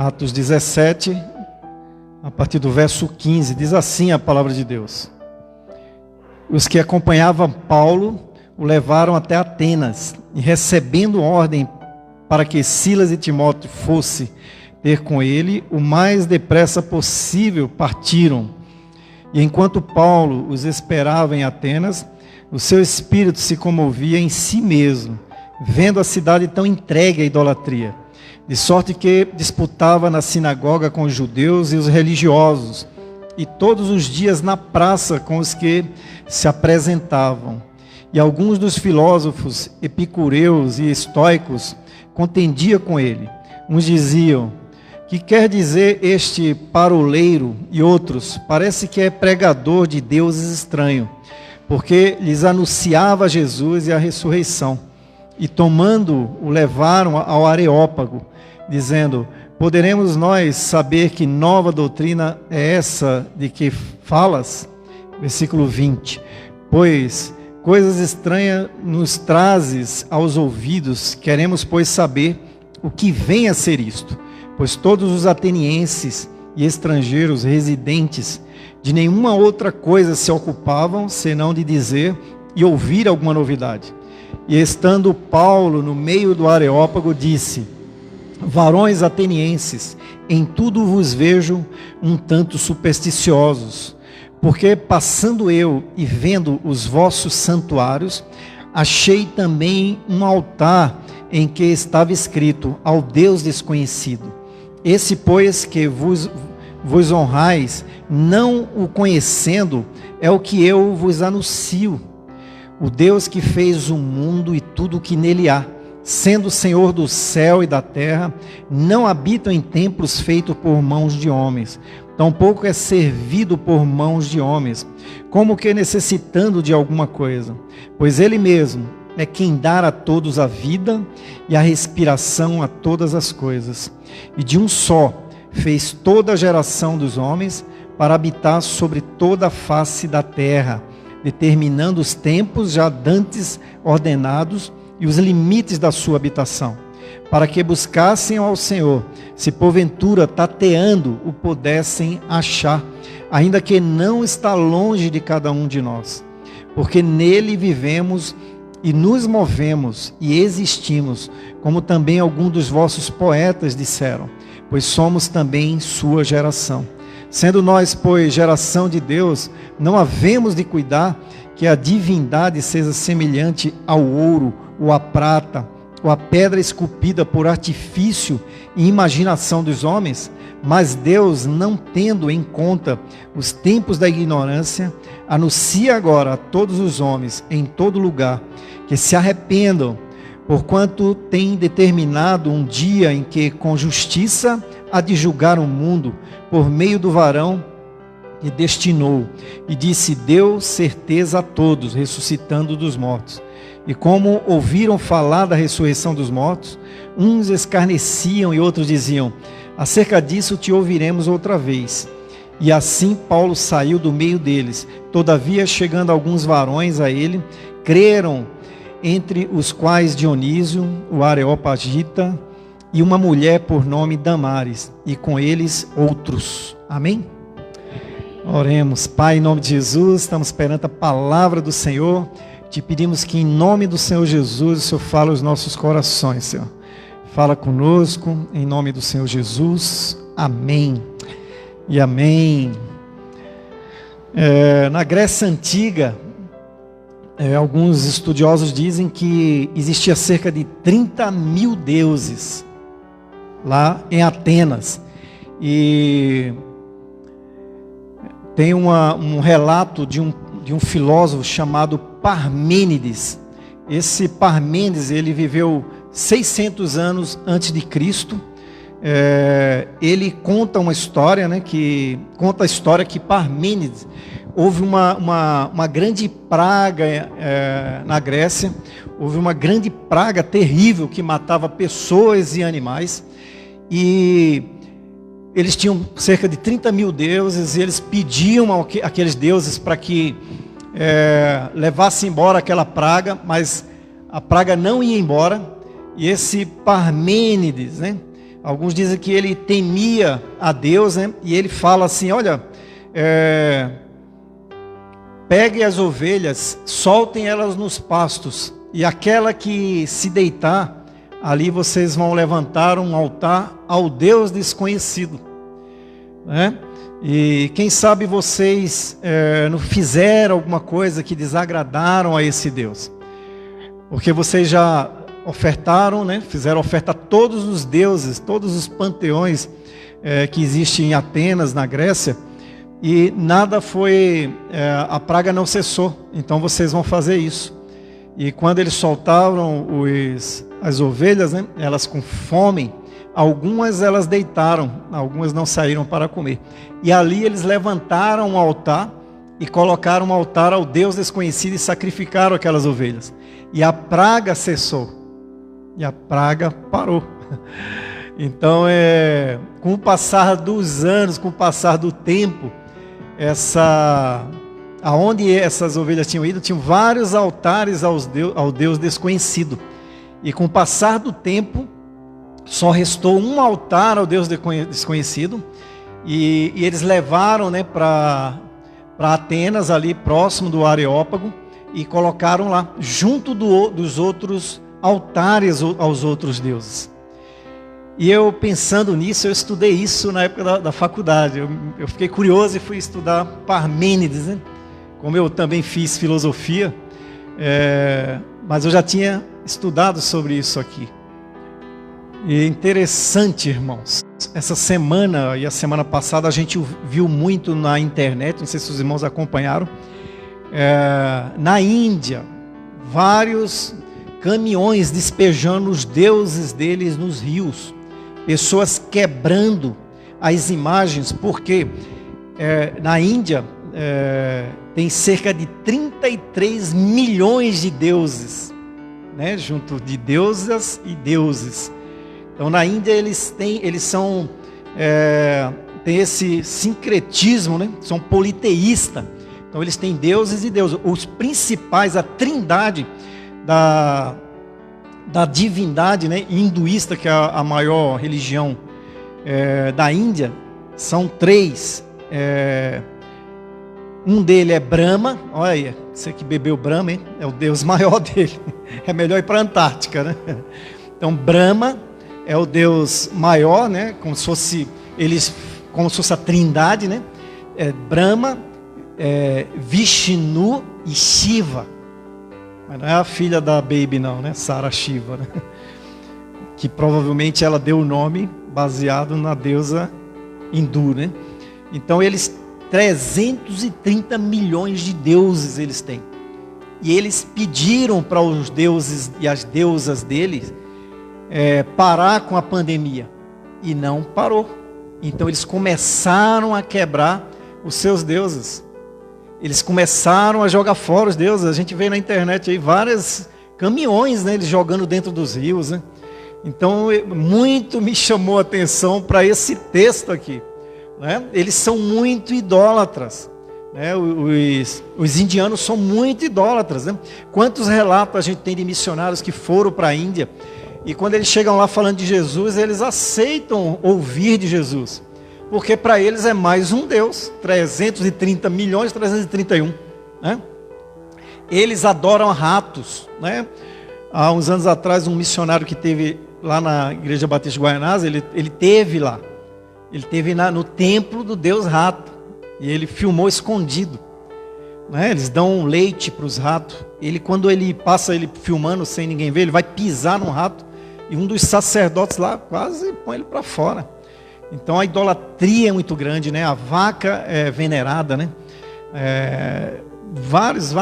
Atos 17, a partir do verso 15, diz assim a palavra de Deus. Os que acompanhavam Paulo o levaram até Atenas, e recebendo ordem para que Silas e Timóteo fossem ter com ele, o mais depressa possível partiram. E enquanto Paulo os esperava em Atenas, o seu espírito se comovia em si mesmo, vendo a cidade tão entregue à idolatria, de sorte que disputava na sinagoga com os judeus e os religiosos, e todos os dias na praça com os que se apresentavam. E alguns dos filósofos epicureus e estoicos contendiam com ele. Uns diziam: que quer dizer este paroleiro? E outros: parece que é pregador de deuses estranhos, porque lhes anunciava Jesus e a ressurreição. E tomando, o levaram ao Areópago, dizendo: poderemos nós saber que nova doutrina é essa de que falas? Versículo 20. Pois coisas estranhas nos trazes aos ouvidos, queremos, pois, saber o que vem a ser isto. Pois todos os atenienses e estrangeiros residentes de nenhuma outra coisa se ocupavam, senão de dizer e ouvir alguma novidade. E estando Paulo no meio do Areópago, disse: varões atenienses, em tudo vos vejo um tanto supersticiosos, porque passando eu e vendo os vossos santuários, achei também um altar em que estava escrito: ao Deus desconhecido. Esse, pois, que vos honrais, não o conhecendo, é o que eu vos anuncio. O Deus que fez o mundo e tudo o que nele há, sendo Senhor do céu e da terra, não habita em templos feitos por mãos de homens, tampouco é servido por mãos de homens, como que necessitando de alguma coisa, pois ele mesmo é quem dá a todos a vida e a respiração a todas as coisas. E de um só fez toda a geração dos homens para habitar sobre toda a face da terra, determinando os tempos já dantes ordenados e os limites da sua habitação, para que buscassem ao Senhor, se porventura tateando o pudessem achar, ainda que não está longe de cada um de nós, porque nele vivemos e nos movemos e existimos, como também alguns dos vossos poetas disseram, pois somos também sua geração. Sendo nós, pois, geração de Deus, não havemos de cuidar que a divindade seja semelhante ao ouro, ou à prata, ou à pedra esculpida por artifício e imaginação dos homens, mas Deus, não tendo em conta os tempos da ignorância, anuncia agora a todos os homens, em todo lugar, que se arrependam, porquanto tem determinado um dia em que, com justiça, há de julgar o mundo, por meio do varão que destinou, e disse: deu certeza a todos, ressuscitando dos mortos. E como ouviram falar da ressurreição dos mortos, uns escarneciam e outros diziam: acerca disso te ouviremos outra vez. E assim Paulo saiu do meio deles. Todavia, chegando alguns varões a ele, creram, entre os quais Dionísio, o Areopagita, e uma mulher por nome Damares, e com eles outros. Amém? Oremos. Pai, em nome de Jesus, estamos perante a palavra do Senhor. Te pedimos que, em nome do Senhor Jesus, o Senhor fale aos nossos corações, Senhor. Fala conosco, em nome do Senhor Jesus. Amém. E amém. Na Grécia Antiga, alguns estudiosos dizem que existia cerca de 30 mil deuses lá em Atenas. E tem um relato de um filósofo chamado Parmênides. Esse Parmênides, ele viveu 600 anos antes de Cristo. Ele conta uma história, que conta a história que Parmênides, houve uma grande praga na Grécia, houve uma grande praga terrível que matava pessoas e animais, e eles tinham cerca de 30 mil deuses, e eles pediam aqueles deuses para que levasse embora aquela praga, mas a praga não ia embora. E esse Parmênides, Alguns dizem que ele temia a Deus, né? E ele fala assim, olha, peguem as ovelhas, soltem elas nos pastos, e aquela que se deitar, ali vocês vão levantar um altar ao Deus desconhecido, né? E quem sabe vocês não fizeram alguma coisa que desagradaram a esse Deus, porque vocês já ofertaram, né? Fizeram oferta a todos os deuses, todos os panteões que existem em Atenas, na Grécia, e nada foi, a praga não cessou. Então vocês vão fazer isso. E quando eles soltaram as ovelhas, né? Elas com fome, algumas elas deitaram, algumas não saíram para comer. E ali eles levantaram um altar e colocaram um altar ao Deus desconhecido e sacrificaram aquelas ovelhas. E a praga cessou. E a praga parou. Então, com o passar dos anos, com o passar do tempo, aonde essas ovelhas tinham ido, tinham vários altares ao Deus desconhecido. E com o passar do tempo, só restou um altar ao Deus desconhecido. E eles levaram, né, para Atenas, ali próximo do Areópago, e colocaram lá, junto dos outros altares aos outros deuses. E eu, pensando nisso, eu estudei isso na época da faculdade. Eu fiquei curioso e fui estudar Parmênides, né? Como eu também fiz filosofia, mas eu já tinha estudado sobre isso aqui. E é interessante, irmãos, essa semana e a semana passada a gente viu muito na internet, não sei se os irmãos acompanharam, na Índia, vários caminhões despejando os deuses deles nos rios, pessoas quebrando as imagens, porque na Índia tem cerca de 33 milhões de deuses, né, junto de deusas e deuses. Então na Índia eles têm esse sincretismo, né, são politeístas. Então eles têm deuses e deuses. Os principais, a trindade da divindade, né, hinduísta, que é a maior religião da Índia, são três. Um dele é Brahma, olha, você que bebeu Brahma, hein? É o deus maior dele. É melhor ir para a Antártica, né? Então Brahma é o deus maior, né? Como se fosse a trindade, né? Brahma, Vishnu e Shiva. Mas não é a filha da Baby não, né? Sara Shiva, né? Que provavelmente ela deu o nome baseado na deusa hindu, né? Então 330 milhões de deuses eles têm. E eles pediram para os deuses e as deusas deles parar com a pandemia. E não parou. Então eles começaram a quebrar os seus deuses. Eles começaram a jogar fora os deuses. A gente vê na internet aí vários caminhões, né, eles jogando dentro dos rios, né? Então, muito me chamou a atenção para esse texto aqui, né? Eles são muito idólatras, né? Os indianos são muito idólatras, né? Quantos relatos a gente tem de missionários que foram para a Índia e quando eles chegam lá falando de Jesus, eles aceitam ouvir de Jesus. Porque para eles é mais um Deus, 330 milhões, 331, né? Eles adoram ratos, né? Há uns anos atrás, um missionário que teve lá na Igreja Batista de Guaianazes, ele teve lá. Ele teve no templo do Deus rato. E ele filmou escondido, né? Eles dão leite para os ratos. Quando ele passa filmando sem ninguém ver, ele vai pisar num rato. E um dos sacerdotes lá quase põe ele para fora. Então a idolatria é muito grande, né? A vaca é venerada, né? Vários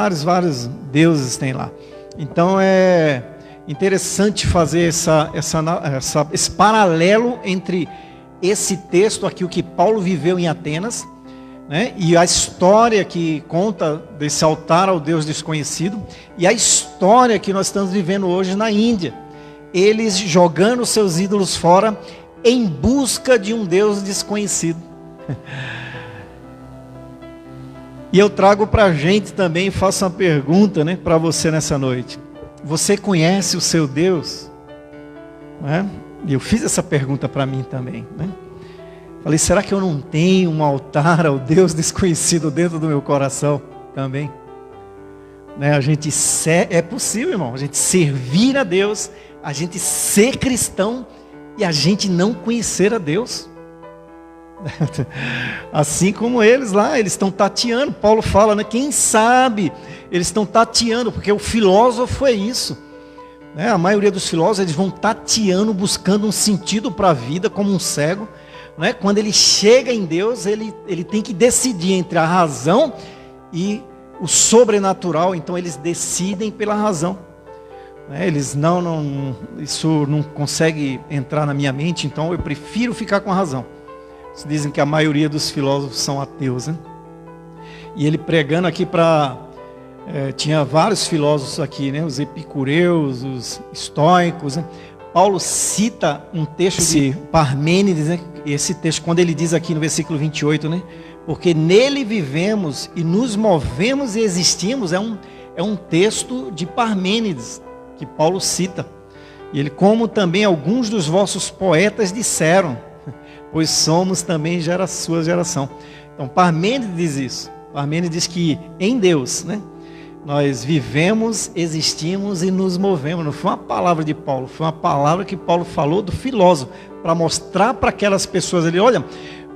deuses tem lá. Então é interessante fazer esse paralelo entre esse texto aqui, o que Paulo viveu em Atenas, né? E a história que conta desse altar ao Deus desconhecido, e a história que nós estamos vivendo hoje na Índia. Eles jogando seus ídolos fora, em busca de um Deus desconhecido. E eu trago para a gente também, faço uma pergunta, né, para você nessa noite. Você conhece o seu Deus? Né? E eu fiz essa pergunta para mim também, né? Falei, será que eu não tenho um altar ao Deus desconhecido dentro do meu coração também? Né? É possível, irmão, a gente servir a Deus, a gente ser cristão e a gente não conhecer a Deus. Assim como eles lá, eles estão tateando. Paulo fala, né? Quem sabe, eles estão tateando, porque o filósofo é isso. Né? A maioria dos filósofos, eles vão tateando, buscando um sentido para a vida, como um cego. Né? Quando ele chega em Deus, ele tem que decidir entre a razão e o sobrenatural. Então eles decidem pela razão. Né? Eles isso não consegue entrar na minha mente, então eu prefiro ficar com a razão. Eles dizem que a maioria dos filósofos são ateus. Né? E ele pregando aqui tinha vários filósofos aqui, né? Os epicureus, os estoicos. Né? Paulo cita um texto de Parmênides, né? Esse texto, quando ele diz aqui no versículo 28, né? Porque nele vivemos e nos movemos e existimos, é um texto de Parmênides, que Paulo cita. E ele, como também alguns dos vossos poetas disseram, pois somos também sua geração. Então Parmênides diz isso. Parmênides diz que em Deus, né? Nós vivemos, existimos e nos movemos. Não foi uma palavra de Paulo, foi uma palavra que Paulo falou do filósofo, para mostrar para aquelas pessoas ali, olha,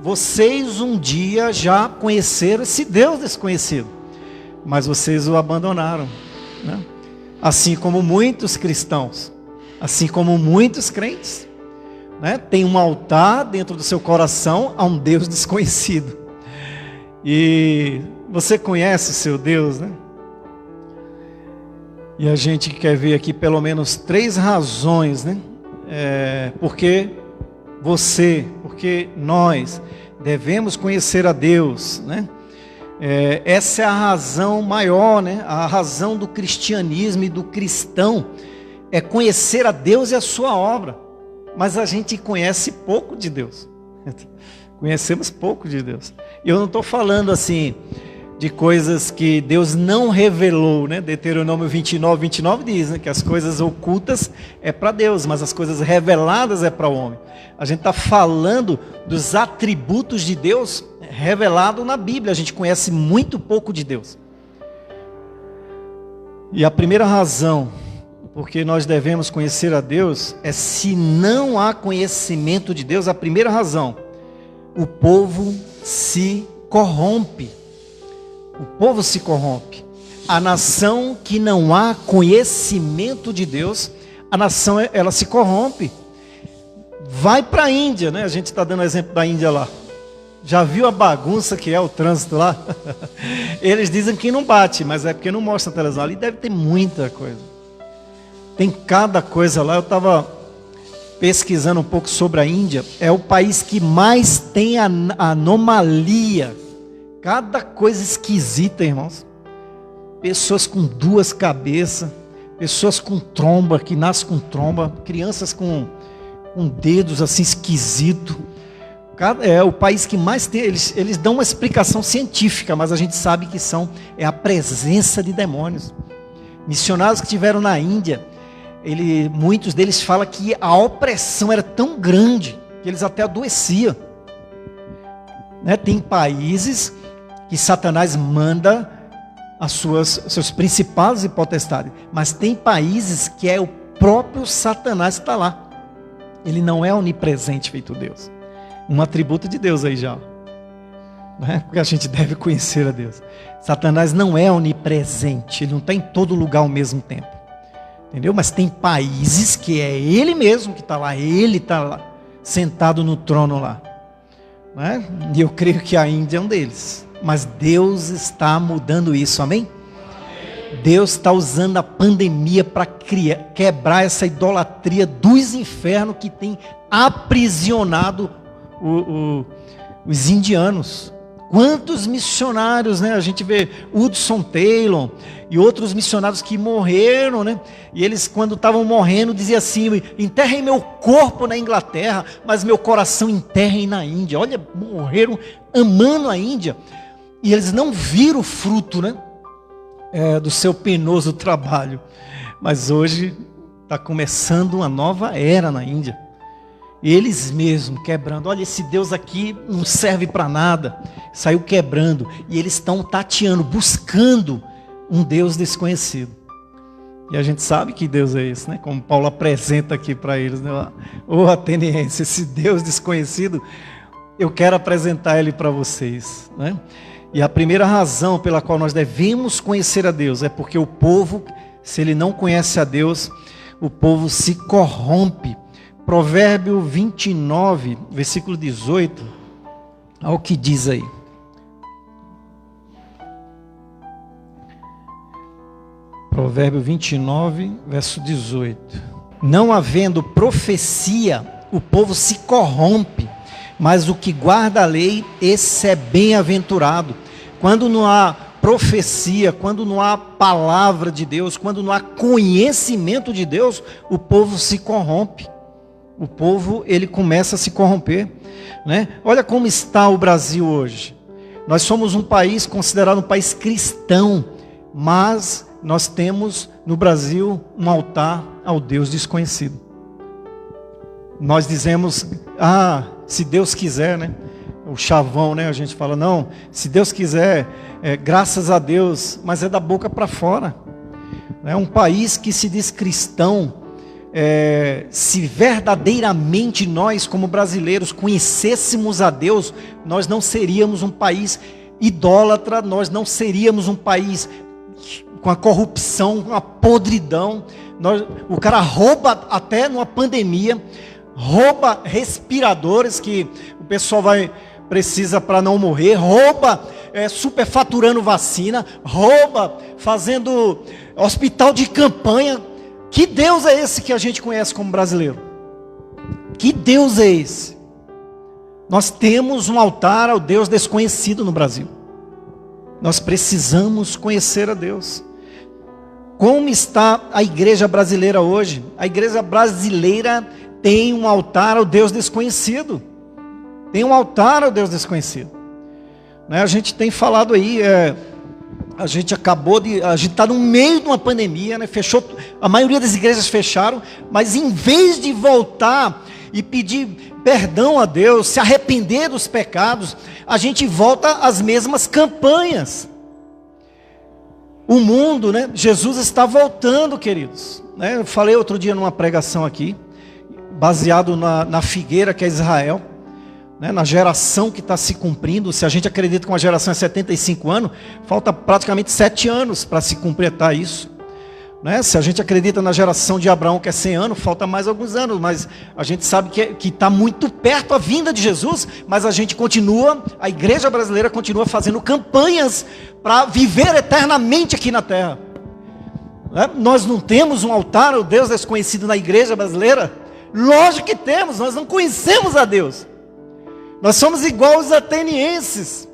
vocês um dia já conheceram esse Deus desconhecido, mas vocês o abandonaram. Né? Assim como muitos cristãos, assim como muitos crentes, né? Tem um altar dentro do seu coração a um Deus desconhecido. E você conhece o seu Deus, né? E a gente quer ver aqui pelo menos 3 razões, né? Porque nós devemos conhecer a Deus, né? Essa é a razão maior, né? A razão do cristianismo e do cristão é conhecer a Deus e a sua obra. Mas a gente conhece pouco de Deus. Conhecemos pouco de Deus. E eu não estou falando assim de coisas que Deus não revelou, né? Deuteronômio 29 diz, né, que as coisas ocultas é para Deus, mas as coisas reveladas é para o homem. A gente está falando dos atributos de Deus revelado na Bíblia. A gente conhece muito pouco de Deus. E a primeira razão porque nós devemos conhecer a Deus é, se não há conhecimento de Deus, a primeira razão, o povo se corrompe. O povo se corrompe. A nação que não há conhecimento de Deus, a nação ela se corrompe. Vai para a Índia, né? A gente está dando o exemplo da Índia lá. Já viu a bagunça que é o trânsito lá? Eles dizem que não bate, mas é porque não mostra a televisão. Ali deve ter muita coisa. Tem cada coisa lá. Eu estava pesquisando um pouco sobre a Índia. É o país que mais tem anomalia. Cada coisa esquisita, irmãos. Pessoas com 2 cabeças. Pessoas com tromba, que nascem com tromba. Crianças com dedos assim esquisitos. É o país que mais tem. Eles dão uma explicação científica, mas a gente sabe que é a presença de demônios. Missionários que estiveram na Índia, muitos deles falam que a opressão era tão grande que eles até adoeciam. Né? Tem países que Satanás manda seus principados e potestades, mas tem países que é o próprio Satanás que está lá. Ele não é onipresente feito Deus. Um atributo de Deus aí já. Né? Porque a gente deve conhecer a Deus. Satanás não é onipresente. Ele não está em todo lugar ao mesmo tempo. Entendeu? Mas tem países que é ele mesmo que está lá. Ele está lá, sentado no trono lá. Né? E eu creio que a Índia é um deles. Mas Deus está mudando isso, amém? Deus está usando a pandemia para quebrar essa idolatria dos infernos que tem aprisionado os indianos. Quantos missionários, né? A gente vê Hudson Taylor e outros missionários que morreram, né? E eles, quando estavam morrendo, diziam assim: enterrem meu corpo na Inglaterra, mas meu coração enterrem na Índia. Olha, morreram amando a Índia. E eles não viram o fruto, né? Do seu penoso trabalho. Mas hoje está começando uma nova era na Índia. Eles mesmos quebrando. Olha, esse Deus aqui não serve para nada. Saiu quebrando. E eles estão tateando, buscando um Deus desconhecido. E a gente sabe que Deus é esse, né? Como Paulo apresenta aqui para eles, né? Ô ateniense, esse Deus desconhecido, eu quero apresentar ele para vocês, né? E a primeira razão pela qual nós devemos conhecer a Deus é porque o povo, se ele não conhece a Deus, o povo se corrompe. Provérbio 29, versículo 18, olha o que diz aí. Provérbio 29, verso 18. Não havendo profecia, o povo se corrompe, mas o que guarda a lei, esse é bem-aventurado. Quando não há profecia, quando não há palavra de Deus, quando não há conhecimento de Deus, o povo se corrompe. O povo, ele começa a se corromper, né? Olha como está o Brasil hoje. Nós somos um país considerado um país cristão, mas nós temos no Brasil um altar ao Deus desconhecido. Nós dizemos, se Deus quiser, né? O chavão, né? A gente fala, não, se Deus quiser, graças a Deus, mas é da boca para fora. É um país que se diz cristão. Se verdadeiramente nós, como brasileiros, conhecêssemos a Deus, nós não seríamos um país idólatra, nós não seríamos um país com a corrupção, com a podridão. O cara rouba até numa pandemia, rouba respiradores que o pessoal precisa para não morrer, rouba superfaturando vacina, rouba fazendo hospital de campanha. Que Deus é esse que a gente conhece como brasileiro? Que Deus é esse? Nós temos um altar ao Deus desconhecido no Brasil. Nós precisamos conhecer a Deus. Como está a igreja brasileira hoje? A igreja brasileira tem um altar ao Deus desconhecido. Tem um altar ao Deus desconhecido. A gente tem falado aí... A gente está no meio de uma pandemia, né? Fechou, a maioria das igrejas fecharam, mas em vez de voltar e pedir perdão a Deus, se arrepender dos pecados, a gente volta às mesmas campanhas. O mundo, né? Jesus está voltando, queridos. Eu falei outro dia numa pregação aqui, baseado na figueira que é Israel. Na geração que está se cumprindo. Se a gente acredita que uma geração é 75 anos, falta praticamente 7 anos para se completar isso. Se a gente acredita na geração de Abraão, que é 100 anos, falta mais alguns anos, mas a gente sabe que está muito perto a vinda de Jesus, mas a gente continua, a igreja brasileira continua fazendo campanhas para viver eternamente aqui na terra. Nós não temos um altar ao Deus desconhecido na igreja brasileira? Lógico que temos, nós não conhecemos a Deus. Nós somos igual os atenienses.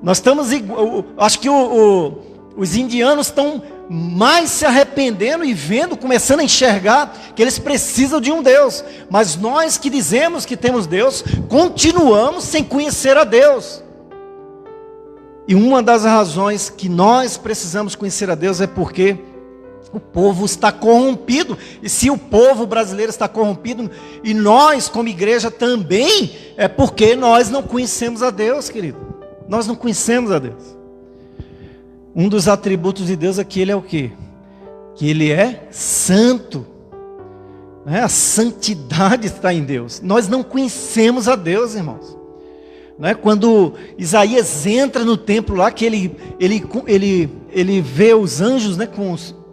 Nós estamos igual. Acho que os indianos estão mais se arrependendo e vendo, começando a enxergar que eles precisam de um Deus. Mas nós que dizemos que temos Deus, continuamos sem conhecer a Deus. E uma das razões que nós precisamos conhecer a Deus é porque o povo está corrompido. E se o povo brasileiro está corrompido, e nós como igreja também, é porque nós não conhecemos a Deus, querido. Nós não conhecemos a Deus. Um dos atributos de Deus é que Ele é o quê? Que Ele é santo. A santidade está em Deus. Nós não conhecemos a Deus, irmãos. Quando Isaías entra no templo lá, que ele vê os anjos,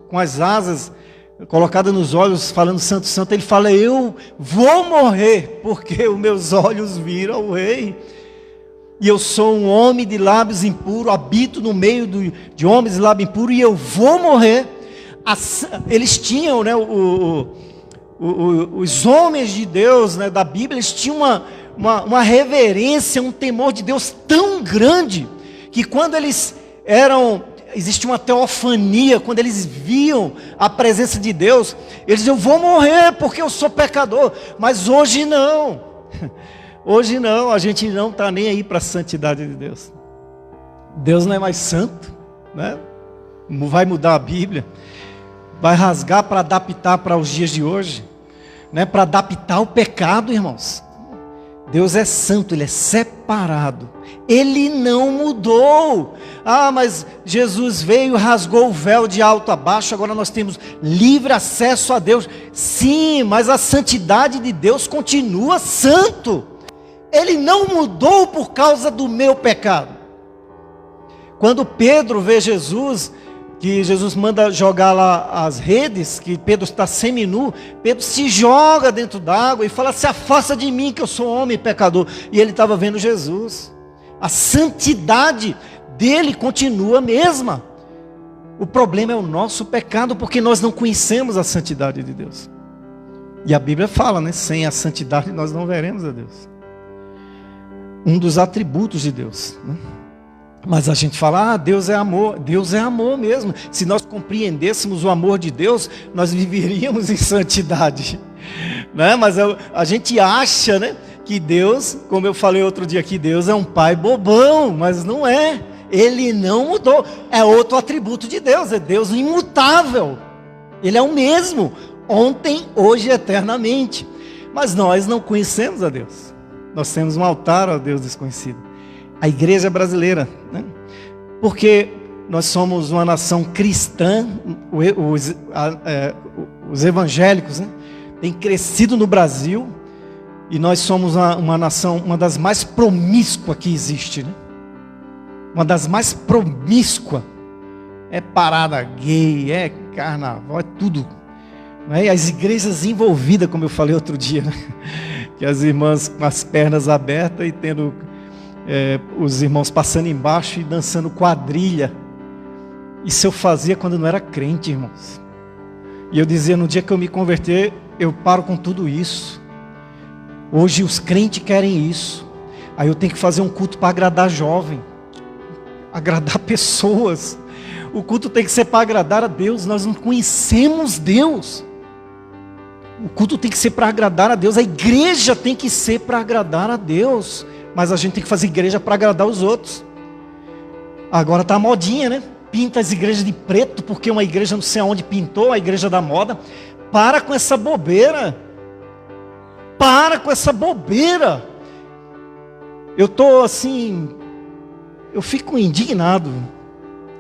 com as asas colocadas nos olhos, falando santo, santo, ele fala, eu vou morrer, porque os meus olhos viram o rei, e eu sou um homem de lábios impuros, habito no meio de homens de lábios impuros, e eu vou morrer. Eles tinham, os homens de Deus, da Bíblia, eles tinham uma reverência, um temor de Deus tão grande, que quando eles existia uma teofania, quando eles viam a presença de Deus, eles diziam, eu vou morrer porque eu sou pecador. Mas hoje não. Hoje não, a gente não está nem aí para a santidade de Deus. Deus não é mais santo, vai mudar a Bíblia, vai rasgar para adaptar para os dias de hoje. né, para adaptar o pecado, irmãos. Deus é santo, Ele é separado. Ele não mudou. Ah, mas Jesus veio, rasgou o véu de alto a baixo, agora nós temos livre acesso a Deus. Sim, mas a santidade de Deus continua santo. Ele não mudou por causa do meu pecado. Quando Pedro vê Jesus, que Jesus manda jogar lá as redes, que Pedro está seminu, Pedro se joga dentro d'água e fala: se afasta de mim que eu sou homem pecador. E ele estava vendo Jesus. A santidade dele continua a mesma. O problema é o nosso pecado, porque nós não conhecemos a santidade de Deus. E a Bíblia fala, né? Sem a santidade nós não veremos a Deus. Um dos atributos de Deus, né? Mas a gente fala: ah, Deus é amor. Deus é amor mesmo. Se nós compreendêssemos o amor de Deus, nós viveríamos em santidade, né? Mas a gente acha, né, que Deus, como eu falei outro dia aqui, Deus é um pai bobão, mas não é. Ele não mudou. É outro atributo de Deus, é Deus imutável. Ele é o mesmo, ontem, hoje e eternamente. Mas nós não conhecemos a Deus. Nós temos um altar ao Deus desconhecido. A igreja brasileira, né? Porque nós somos uma nação cristã, os evangélicos, né, têm crescido no Brasil, e nós somos uma nação, uma das mais promíscuas que existe, né? Uma das mais promíscuas. É parada gay, é carnaval, é tudo, né? E as igrejas envolvidas, como eu falei outro dia, né? Que as irmãs com as pernas abertas e tendo os irmãos passando embaixo e dançando quadrilha. Isso eu fazia quando eu não era crente, irmãos. E eu dizia: no dia que eu me converter, eu paro com tudo isso. Hoje os crentes querem isso. Aí eu tenho que fazer um culto para agradar jovem, agradar pessoas. O culto tem que ser para agradar a Deus. Nós não conhecemos Deus. O culto tem que ser para agradar a Deus. A igreja tem que ser para agradar a Deus. Mas a gente tem que fazer igreja para agradar os outros. Agora está a modinha, né? Pinta as igrejas de preto, porque uma igreja não sei aonde pintou, a igreja da moda. Para com essa bobeira. Para com essa bobeira. Eu estou assim, eu fico indignado.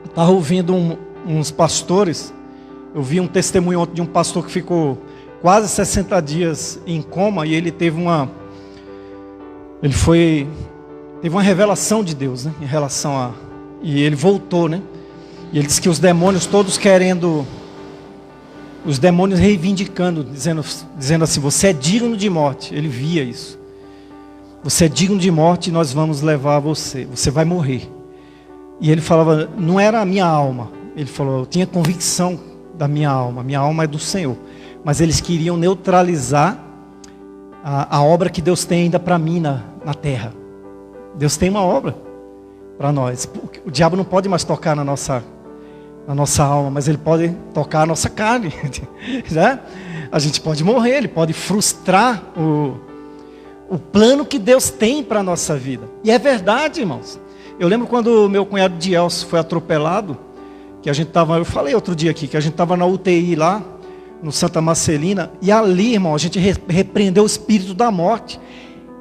Estava ouvindo uns pastores. Eu vi um testemunho ontem de um pastor que ficou quase 60 dias em coma, e ele teve uma revelação de Deus, né, em relação a... E ele voltou, né? E ele disse que os demônios todos querendo... Os demônios reivindicando, dizendo assim: você é digno de morte. Ele via isso. Você é digno de morte e nós vamos levar você. Você vai morrer. E ele falava: não era a minha alma. Ele falou: eu tinha convicção da minha alma. Minha alma é do Senhor. Mas eles queriam neutralizar a obra que Deus tem ainda para mim na terra. Deus tem uma obra para nós. O diabo não pode mais tocar na nossa alma, mas ele pode tocar a nossa carne, né? A gente pode morrer, ele pode frustrar o plano que Deus tem para a nossa vida. E é verdade, irmãos. Eu lembro quando o meu cunhado Dielso foi atropelado, que a gente estava, eu falei outro dia aqui, que a gente estava na UTI lá, no Santa Marcelina, e ali, irmão, a gente repreendeu o espírito da morte.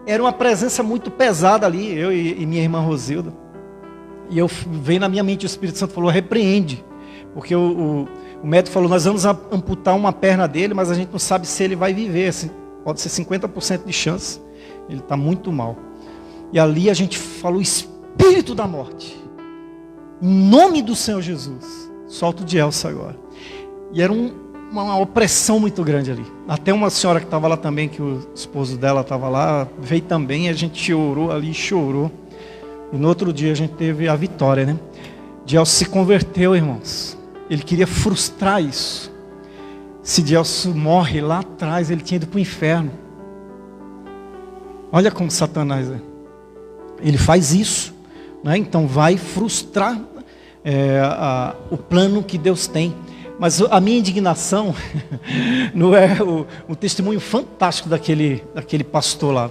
Era uma presença muito pesada ali, eu e minha irmã Rosilda. E veio na minha mente, o Espírito Santo falou: repreende. Porque o médico falou: nós vamos amputar uma perna dele, mas a gente não sabe se ele vai viver. Assim, pode ser 50% de chance. Ele está muito mal. E ali a gente falou: espírito da morte, em nome do Senhor Jesus, solta o Dielso agora. E era uma opressão muito grande ali. Até uma senhora que estava lá também, que o esposo dela estava lá, veio também, a gente orou ali, chorou. E no outro dia a gente teve a vitória, né? Dielso se converteu, irmãos. Ele queria frustrar isso. Se Dielso morre lá atrás, ele tinha ido para o inferno. Olha como Satanás é. Ele faz isso, né? Então vai frustrar o plano que Deus tem. Mas a minha indignação não é o testemunho fantástico daquele pastor lá.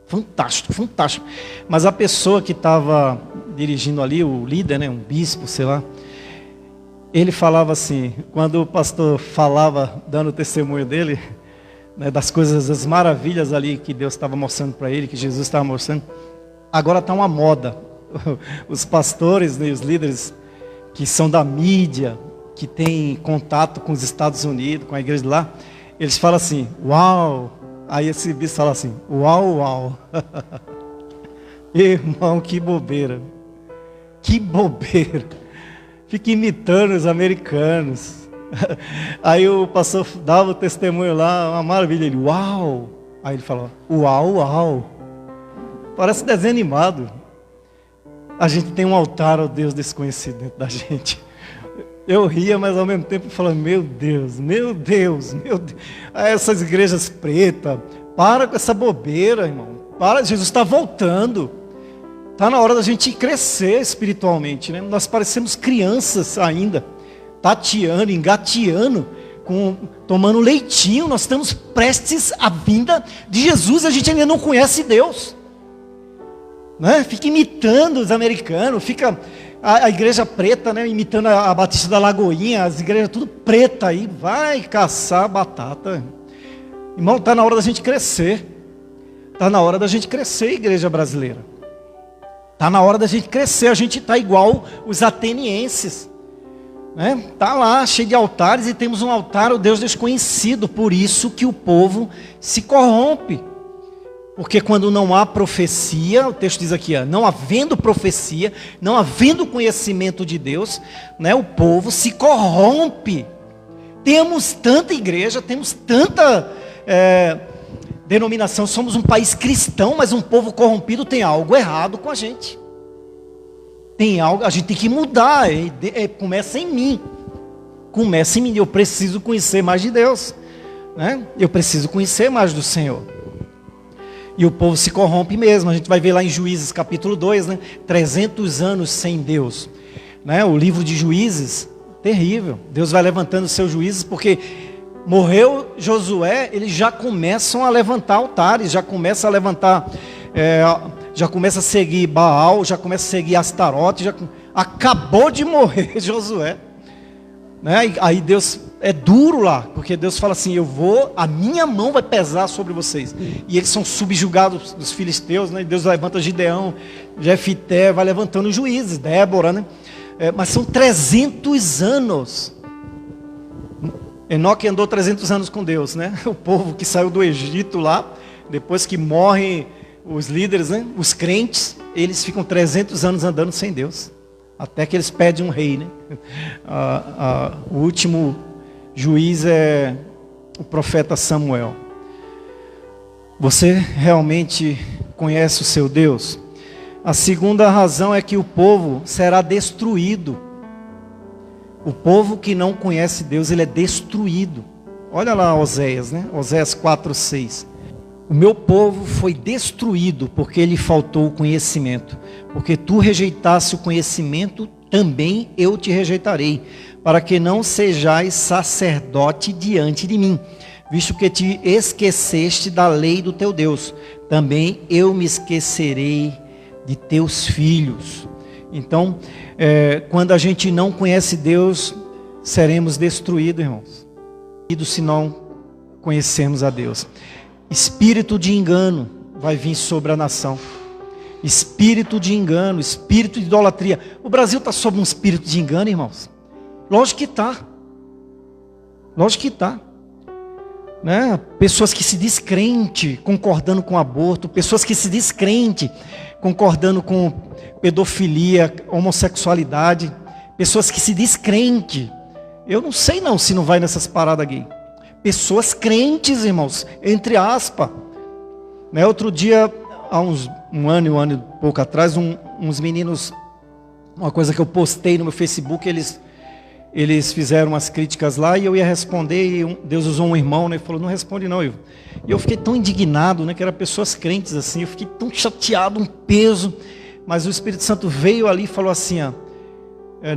Fantástico, fantástico. Mas a pessoa que estava dirigindo ali, o líder, né, um bispo, sei lá, ele falava assim, quando o pastor falava, dando o testemunho dele, né, das coisas, das maravilhas ali que Deus estava mostrando para ele, que Jesus estava mostrando. Agora está uma moda. Os pastores, né, os líderes que são da mídia, que têm contato com os Estados Unidos, com a igreja de lá, eles falam assim, uau. Aí esse bispo fala assim, uau, uau. Irmão, que bobeira. Que bobeira. Fica imitando os americanos. Aí o pastor dava o testemunho lá, uma maravilha. Ele, uau. Aí ele falou, uau, uau. Parece desenho animado. A gente tem um altar ao Deus desconhecido dentro da gente. Eu ria, mas ao mesmo tempo falando, meu Deus, meu Deus, meu Deus. Essas igrejas pretas, para com essa bobeira, irmão. Para, Jesus está voltando. Está na hora da gente crescer espiritualmente, né? Nós parecemos crianças ainda, tateando, engateando, tomando leitinho. Nós estamos prestes à vinda de Jesus, a gente ainda não conhece Deus. Né? Fica imitando os americanos, fica a igreja preta, né? Imitando a Batista da Lagoinha, as igrejas tudo preta aí, vai caçar batata. Irmão, está na hora da gente crescer. Está na hora da gente crescer, igreja brasileira. Está na hora da gente crescer, a gente está igual os atenienses. Está lá, cheio de altares, e temos um altar ao Deus desconhecido, por isso que o povo se corrompe. Porque quando não há profecia, o texto diz aqui, não havendo profecia, não havendo conhecimento de Deus, né, o povo se corrompe. Temos tanta igreja, temos tanta denominação, somos um país cristão, mas um povo corrompido, tem algo errado com a gente. Tem algo, a gente tem que mudar, começa em mim. Começa em mim, eu preciso conhecer mais de Deus. Né? Eu preciso conhecer mais do Senhor. E o povo se corrompe mesmo. A gente vai ver lá em Juízes capítulo 2, né? 300 anos sem Deus. Né? O livro de Juízes, terrível. Deus vai levantando os seus juízes, porque morreu Josué, eles já começam a levantar altares, já começam a levantar, já começa a seguir Baal, já começa a seguir Astarote, acabou de morrer Josué. Né? Aí Deus é duro lá, porque Deus fala assim, a minha mão vai pesar sobre vocês. E eles são subjugados dos filisteus, né? Deus levanta Gideão, Jefité, vai levantando os juízes, Débora, né? Mas são 300 anos. Enoque andou 300 anos com Deus, né? O povo que saiu do Egito lá, depois que morrem os líderes, né? Os crentes, eles ficam 300 anos andando sem Deus. Até que eles pedem um rei, né? O último juiz é o profeta Samuel. Você realmente conhece o seu Deus? A segunda razão é que o povo será destruído. O povo que não conhece Deus, ele é destruído. Olha lá Oséias, né? Oséias 4:6. O meu povo foi destruído porque lhe faltou o conhecimento. Porque tu rejeitaste o conhecimento, também eu te rejeitarei, para que não sejais sacerdote diante de mim, visto que te esqueceste da lei do teu Deus, também eu me esquecerei de teus filhos. Então, quando a gente não conhece Deus, seremos destruídos, irmãos, se não conhecermos a Deus. Espírito de engano vai vir sobre a nação. Espírito de engano, espírito de idolatria. O Brasil está sob um espírito de engano, irmãos? Lógico que está. Lógico que está. Né? Pessoas que se descrente concordando com aborto, pessoas que se descrente concordando com pedofilia, homossexualidade, pessoas que se descrente. Eu não sei não se não vai nessas paradas gay. Pessoas crentes, irmãos, entre aspas. Né? Outro dia, há um ano e pouco atrás, uns meninos, uma coisa que eu postei no meu Facebook, eles fizeram umas críticas lá e eu ia responder, e Deus usou um irmão, né, e falou, não responde não, Ivo. E eu fiquei tão indignado, né, que eram pessoas crentes assim, eu fiquei tão chateado, um peso, mas o Espírito Santo veio ali e falou assim,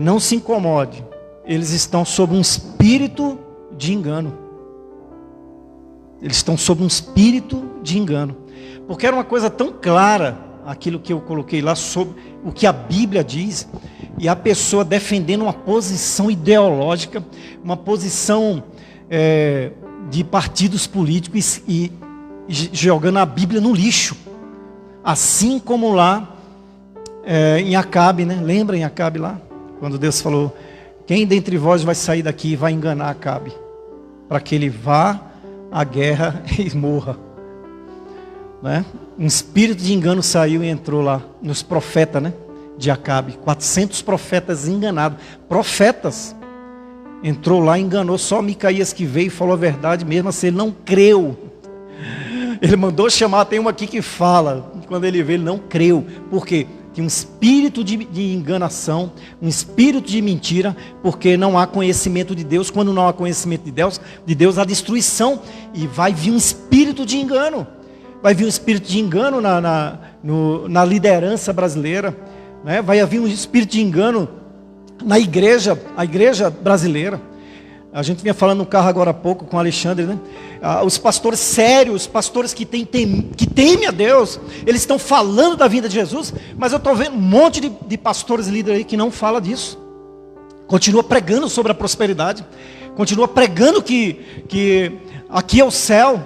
não se incomode, eles estão sob um espírito de engano. Eles estão sob um espírito de engano. Porque era uma coisa tão clara, aquilo que eu coloquei lá, sobre o que a Bíblia diz, e a pessoa defendendo uma posição ideológica, uma posição de partidos políticos e jogando a Bíblia no lixo. Assim como lá em Acabe, né? Lembra em Acabe lá? Quando Deus falou, quem dentre vós vai sair daqui e vai enganar Acabe? Para que ele vá à guerra e morra. Né? Um espírito de engano saiu e entrou lá nos profetas, né? De Acabe. 400 profetas enganados. Profetas. Entrou lá e enganou. Só Micaías que veio e falou a verdade mesmo assim, ele não creu. Ele mandou chamar, tem uma aqui que fala. Quando ele veio, ele não creu. Por quê? Tinha um espírito de enganação, um espírito de mentira, porque não há conhecimento de Deus. Quando não há conhecimento de Deus há destruição. E vai vir um espírito de engano. Vai vir um espírito de engano na liderança brasileira. Né? Vai haver um espírito de engano na igreja, a igreja brasileira. A gente vinha falando no carro agora há pouco com o Alexandre, né? Os pastores sérios, os pastores que temem a Deus, eles estão falando da vida de Jesus, mas eu estou vendo um monte de pastores líderes aí que não fala disso. Continua pregando sobre a prosperidade, continua pregando que aqui é o céu.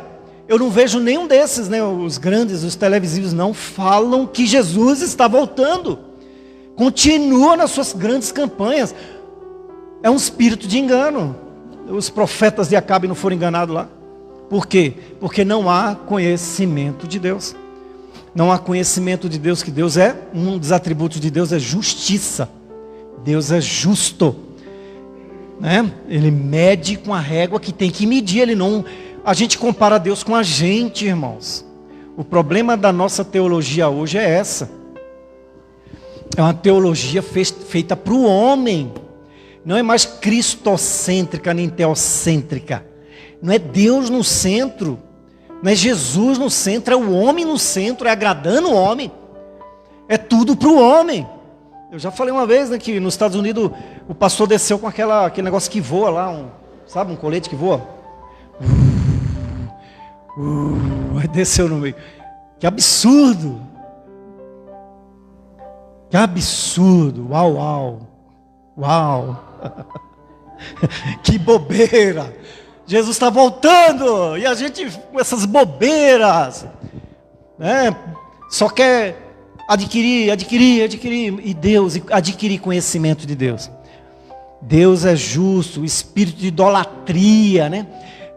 Eu não vejo nenhum desses, né? Os grandes, os televisivos não falam que Jesus está voltando. Continua nas suas grandes campanhas. É um espírito de engano. Os profetas de Acabe não foram enganados lá. Por quê? Porque não há conhecimento de Deus. Não há conhecimento de Deus, que Deus é, um dos atributos de Deus é justiça. Deus é justo. Né? Ele mede com a régua que tem que medir. Ele não... A gente compara Deus com a gente, irmãos. O problema da nossa teologia hoje é essa. É uma teologia feita para o homem. Não é mais cristocêntrica nem teocêntrica. Não é Deus no centro. Não é Jesus no centro. É o homem no centro. É agradando o homem. É tudo para o homem. Eu já falei uma vez, né, que nos Estados Unidos o pastor desceu com aquele negócio que voa lá. Sabe, um colete que voa? Aí desceu no meio. Que absurdo. Que absurdo. Uau, uau. Uau. Que bobeira. Jesus está voltando. E a gente com essas bobeiras, né? Só quer adquirir. E Deus, adquirir conhecimento de Deus. Deus é justo. O espírito de idolatria, né?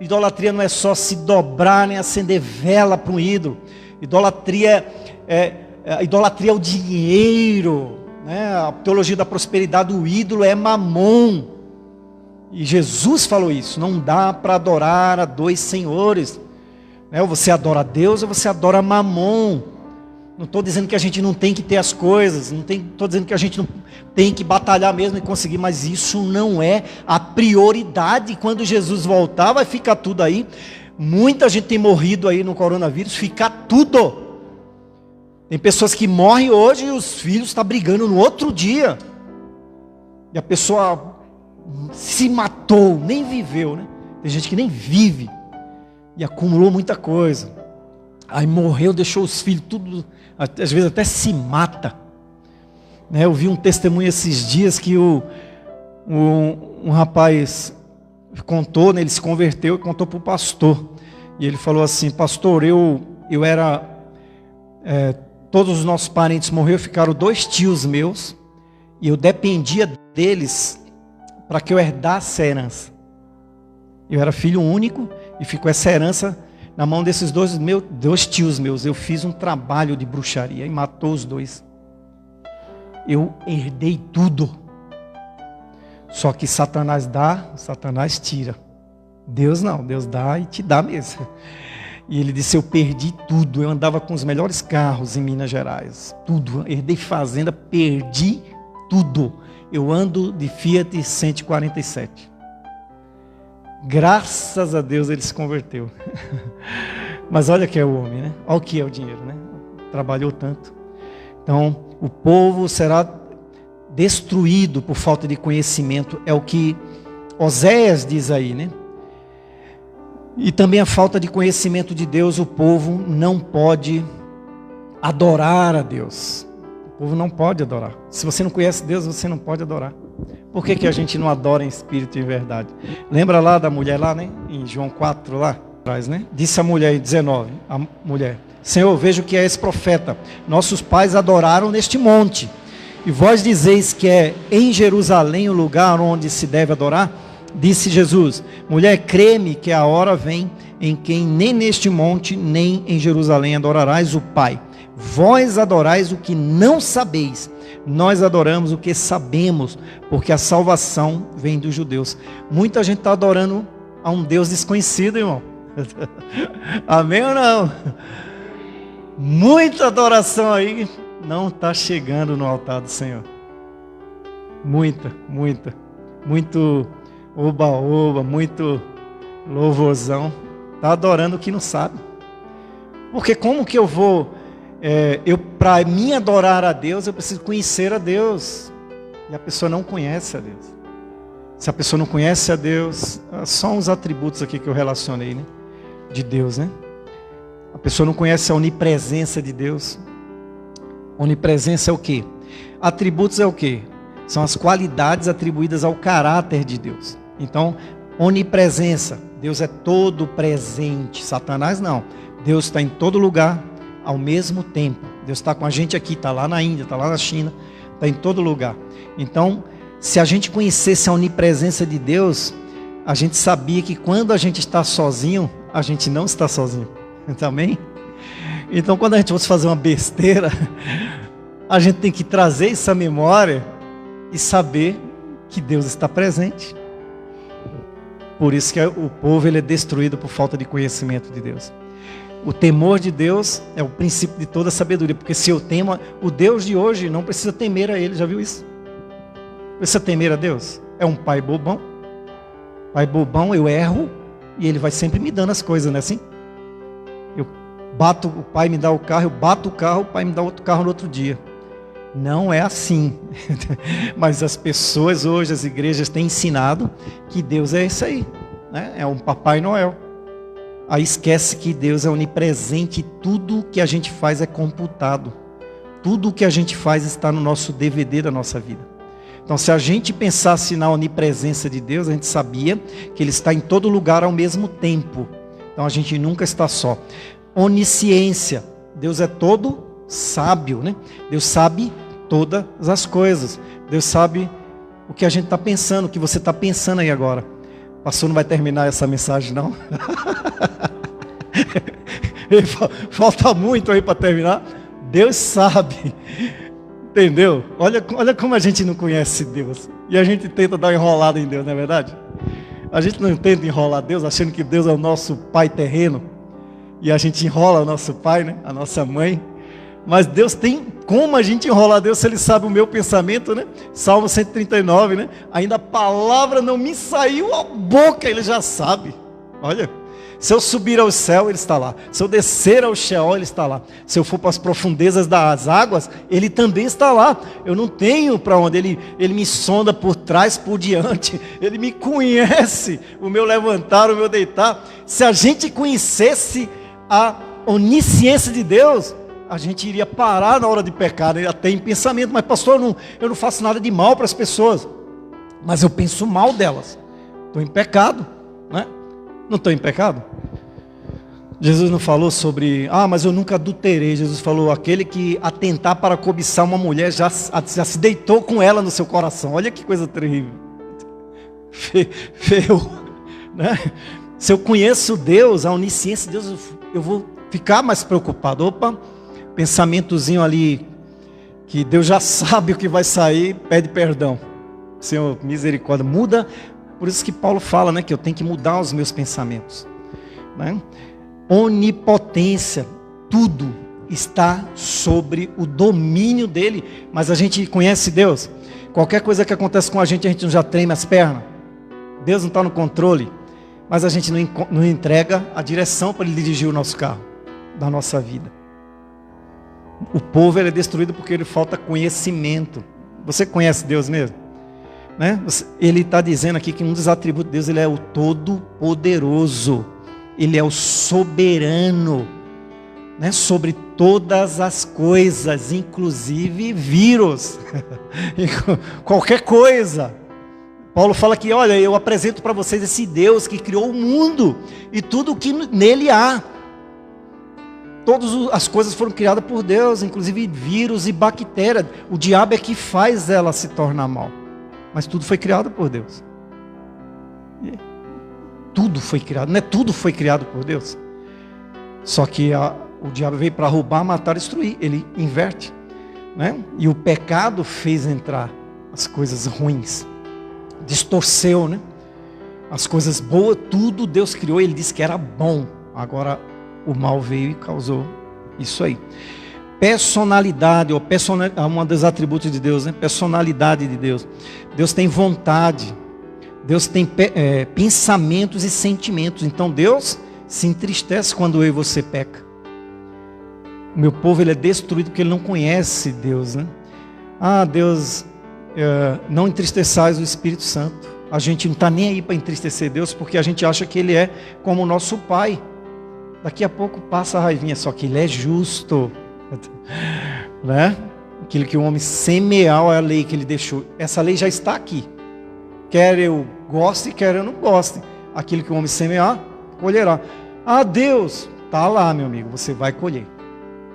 Idolatria não é só se dobrar nem acender vela para um ídolo. Idolatria é o dinheiro, né? A teologia da prosperidade, o ídolo é mamon. E Jesus falou isso. Não dá para adorar a dois senhores, né? Ou você adora a Deus ou você adora mamon. Não estou dizendo que a gente não tem que ter as coisas, estou dizendo que a gente não tem que batalhar mesmo e conseguir, mas isso não é a prioridade. Quando Jesus voltar, vai ficar tudo aí. Muita gente tem morrido aí no coronavírus, fica tudo. Tem pessoas que morrem hoje e os filhos estão brigando no outro dia. E a pessoa se matou, nem viveu, né? Tem gente que nem vive e acumulou muita coisa. Aí morreu, deixou os filhos tudo, às vezes até se mata. Né? Eu vi um testemunho esses dias que um rapaz contou, né? Ele se converteu e contou para o pastor. E ele falou assim: pastor, eu era... todos os nossos parentes morreram, ficaram 2 tios meus, e eu dependia deles para que eu herdasse a herança. Eu era filho único, e ficou essa herança na mão desses 2 tios meus. Eu fiz um trabalho de bruxaria e matou os 2. Eu herdei tudo. Só que Satanás dá, Satanás tira. Deus não, Deus dá e te dá mesmo. E ele disse: eu perdi tudo. Eu andava com os melhores carros em Minas Gerais. Tudo. Herdei fazenda, perdi tudo. Eu ando de Fiat 147. Graças a Deus ele se converteu. Mas olha que é o homem, né? Olha o que é o dinheiro, né? Trabalhou tanto. Então, o povo será destruído por falta de conhecimento. É o que Oséias diz aí, né? E também a falta de conhecimento de Deus. O povo não pode adorar a Deus. O povo não pode adorar. Se você não conhece Deus, você não pode adorar. Por que que a gente não adora em espírito e em verdade? Lembra lá da mulher lá, né? Em João 4 lá atrás, né? Disse a mulher em 19, a mulher: Senhor, vejo que é esse profeta. Nossos pais adoraram neste monte. E vós dizeis que é em Jerusalém o lugar onde se deve adorar? Disse Jesus: mulher, crê-me que a hora vem em que nem neste monte, nem em Jerusalém adorarás o Pai. Vós adorais o que não sabeis. Nós adoramos o que sabemos, porque a salvação vem dos judeus. Muita gente está adorando a um Deus desconhecido, irmão. Amém ou não? Muita adoração aí não está chegando no altar do Senhor. Muita. Muito oba-oba, muito louvorzão. Está adorando o que não sabe. Porque como que eu vou... para mim adorar a Deus, eu preciso conhecer a Deus. E a pessoa não conhece a Deus. Se a pessoa não conhece a Deus, só uns atributos aqui que eu relacionei, né? De Deus, né? A pessoa não conhece a onipresença de Deus. Onipresença é o quê? Atributos é o quê? São as qualidades atribuídas ao caráter de Deus. Então, onipresença, Deus é todo presente. Satanás não. Deus está em todo lugar ao mesmo tempo. Deus está com a gente aqui, está lá na Índia, está lá na China, está em todo lugar. Então, se a gente conhecesse a onipresença de Deus, a gente sabia que quando a gente está sozinho, a gente não está sozinho. Também? Então, quando a gente fosse fazer uma besteira, a gente tem que trazer essa memória e saber que Deus está presente. Por isso que o povo ele é destruído por falta de conhecimento de Deus. O temor de Deus é o princípio de toda sabedoria, porque se eu temo, o Deus de hoje não precisa temer a Ele, já viu isso? Precisa temer a Deus? É um pai bobão. Pai bobão, eu erro e Ele vai sempre me dando as coisas, não é assim? Eu bato, o pai me dá o carro, eu bato o carro, o pai me dá outro carro no outro dia. Não é assim. Mas as pessoas hoje, as igrejas têm ensinado que Deus é isso aí, né? É um Papai Noel. Aí esquece que Deus é onipresente e tudo que a gente faz é computado. Tudo que a gente faz está no nosso DVD da nossa vida. Então, se a gente pensasse na onipresença de Deus, a gente sabia que Ele está em todo lugar ao mesmo tempo. Então, a gente nunca está só. Onisciência. Deus é todo sábio, né? Deus sabe todas as coisas. Deus sabe o que a gente está pensando, o que você está pensando aí agora. O pastor não vai terminar essa mensagem, não? Falta muito aí para terminar. Deus sabe. Entendeu? Olha como a gente não conhece Deus. E a gente tenta dar uma enrolada em Deus, não é verdade? A gente não tenta enrolar Deus achando que Deus é o nosso pai terreno. E a gente enrola o nosso pai, né? A nossa mãe. Mas Deus tem como a gente enrolar Deus se Ele sabe o meu pensamento, né? Salmo 139, né? Ainda a palavra não me saiu à boca, Ele já sabe. Olha, se eu subir ao céu, Ele está lá. Se eu descer ao Sheol, Ele está lá. Se eu for para as profundezas das águas, Ele também está lá. Eu não tenho para onde. Ele me sonda por trás, por diante. Ele me conhece, o meu levantar, o meu deitar. Se a gente conhecesse a onisciência de Deus, a gente iria parar na hora de pecar, né? Até em pensamento. Mas pastor, eu não faço nada de mal para as pessoas, mas eu penso mal delas. Estou em pecado, né? Não estou em pecado? Jesus não falou sobre, mas eu nunca adulterei. Jesus falou, aquele que atentar para cobiçar uma mulher já se deitou com ela no seu coração. Olha que coisa terrível. Feio, né? Se eu conheço Deus, a onisciência de Deus, eu vou ficar mais preocupado. Opa, pensamentozinho ali, que Deus já sabe o que vai sair, pede perdão. Senhor, misericórdia, muda. Por isso que Paulo fala, né, que eu tenho que mudar os meus pensamentos, né? Onipotência, tudo está sobre o domínio dele. Mas a gente conhece Deus. Qualquer coisa que acontece com a gente não já treme as pernas. Deus não está no controle. Mas a gente não entrega a direção para Ele dirigir o nosso carro, da nossa vida. O povo ele é destruído porque ele falta conhecimento. Você conhece Deus mesmo? Né? Ele está dizendo aqui que um dos atributos de Deus, Ele é o Todo-Poderoso. Ele é o soberano. né, sobre todas as coisas, inclusive vírus, qualquer coisa. Paulo fala que, olha, eu apresento para vocês esse Deus que criou o mundo e tudo o que nele há. Todas as coisas foram criadas por Deus, inclusive vírus e bactérias. O diabo é que faz ela se tornar mal. Mas tudo foi criado por Deus. Tudo foi criado, não é tudo foi criado por Deus. Só que o diabo veio para roubar, matar e destruir. Ele inverte, né? E o pecado fez entrar as coisas ruins. Distorceu, né? As coisas boas, tudo Deus criou, Ele disse que era bom. Agora o mal veio e causou isso aí. Personalidade, uma dos atributos de Deus, né? Personalidade de Deus. Deus tem vontade, Deus tem pensamentos e sentimentos. Então Deus se entristece quando eu e você peca. O meu povo, ele é destruído porque ele não conhece Deus, né? Deus, não entristeçais o Espírito Santo. A gente não está nem aí para entristecer Deus, porque a gente acha que Ele é como o nosso Pai. Daqui a pouco passa a raivinha, só que Ele é justo, né? Aquilo que o homem semear é a lei que Ele deixou. Essa lei já está aqui. Quer eu goste, quer eu não goste. Aquilo que o homem semear, colherá. Deus, está lá, meu amigo, você vai colher.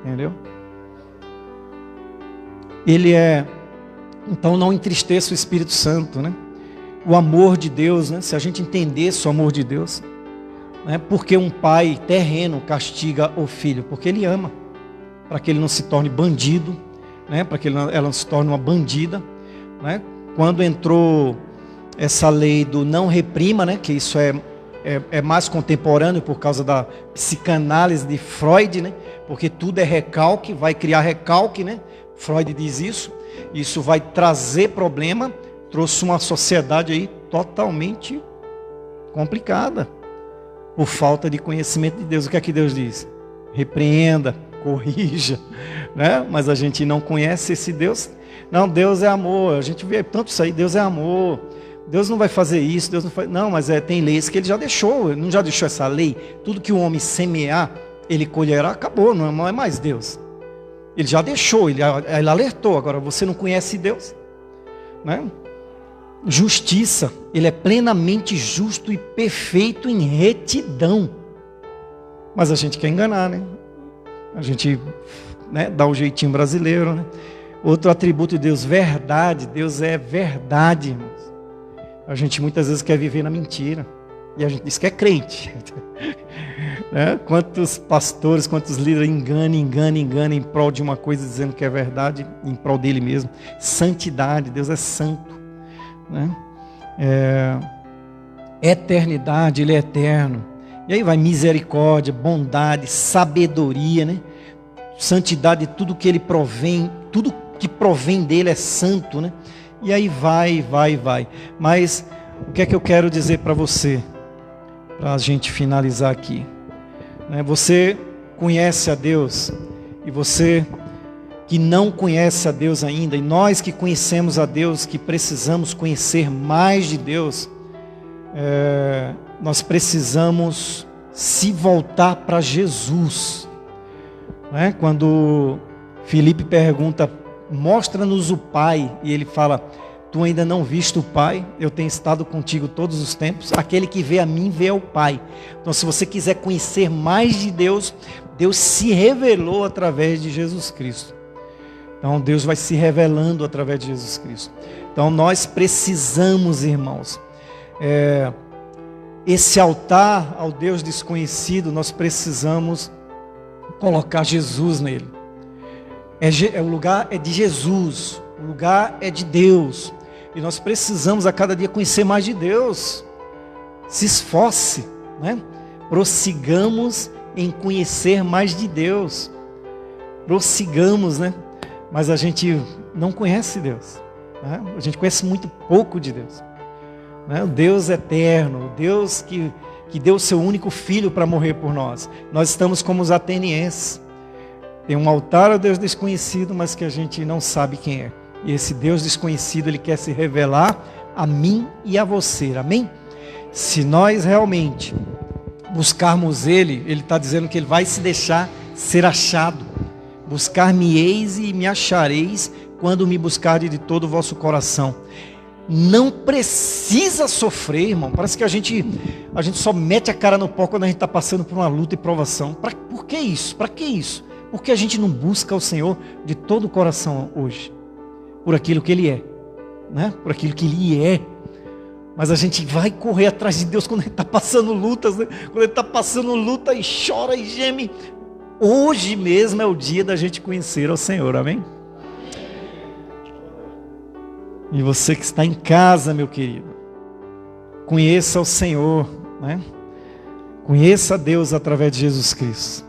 Entendeu? Ele é... Então não entristeça o Espírito Santo, né? O amor de Deus, né? Se a gente entendesse o amor de Deus, né? Porque um pai terreno castiga o filho? Porque ele ama, para que ele não se torne bandido, né? Para que ela não se torne uma bandida, né? Quando entrou essa lei do não reprima, né? Que isso é mais contemporâneo por causa da psicanálise de Freud, né? Porque tudo é recalque, vai criar recalque, né? Freud diz isso. Isso vai trazer problema. Trouxe uma sociedade aí totalmente complicada por falta de conhecimento de Deus. O que é que Deus diz? Repreenda, corrija, né? Mas a gente não conhece esse Deus. Não, Deus é amor. A gente vê tanto isso aí, Deus é amor. Deus não vai fazer isso, Deus não faz. Não, mas tem leis que Ele já deixou. Ele não já deixou essa lei? Tudo que o homem semear, ele colherá, acabou, não é mais Deus. Ele já deixou, ele alertou. Agora você não conhece Deus, né? Justiça, Ele é plenamente justo e perfeito em retidão. Mas a gente quer enganar, né? A gente, né, dá o jeitinho brasileiro, né? Outro atributo de Deus, verdade. Deus é verdade, irmãos. A gente muitas vezes quer viver na mentira. E a gente diz que é crente. Né? Quantos pastores, quantos líderes enganam em prol de uma coisa, dizendo que é verdade, em prol dele mesmo. Santidade, Deus é santo, né? Eternidade, Ele é eterno. E aí vai misericórdia, bondade, sabedoria, né? Santidade, tudo que Ele provém, tudo que provém dele é santo, né? E aí vai. Mas o que é que eu quero dizer para você, para a gente finalizar aqui? Você conhece a Deus, e você que não conhece a Deus ainda, e nós que conhecemos a Deus, que precisamos conhecer mais de Deus, nós precisamos se voltar para Jesus. Quando Filipe pergunta, mostra-nos o Pai, e ele fala, tu ainda não viste o Pai? Eu tenho estado contigo todos os tempos. Aquele que vê a mim, vê ao Pai. Então, se você quiser conhecer mais de Deus, Deus se revelou através de Jesus Cristo. Então, Deus vai se revelando através de Jesus Cristo. Então, nós precisamos, irmãos, esse altar ao Deus desconhecido, nós precisamos colocar Jesus nele. O lugar é de Jesus, o lugar é de Deus. E nós precisamos a cada dia conhecer mais de Deus. Se esforce, né? Prossigamos em conhecer mais de Deus. Prossigamos, né? Mas a gente não conhece Deus, né? A gente conhece muito pouco de Deus, né? O Deus eterno, o Deus que deu o seu único filho para morrer por nós. Nós estamos como os atenienses. Tem um altar ao Deus desconhecido, mas que a gente não sabe quem é. E esse Deus desconhecido, Ele quer se revelar a mim e a você, amém? Se nós realmente buscarmos Ele, Ele está dizendo que Ele vai se deixar ser achado. Buscar-me-eis e me achareis quando me buscardes de todo o vosso coração. Não precisa sofrer, irmão. Parece que a gente só mete a cara no pó quando a gente está passando por uma luta e provação. Por que isso? Para que isso? Porque a gente não busca o Senhor de todo o coração hoje. Por aquilo que Ele é, né? Por aquilo que Ele é. Mas a gente vai correr atrás de Deus quando a gente está passando lutas, né? Quando a gente está passando luta e chora e geme. Hoje mesmo é o dia da gente conhecer ao Senhor, amém? E você que está em casa, meu querido, conheça o Senhor, né? Conheça a Deus através de Jesus Cristo.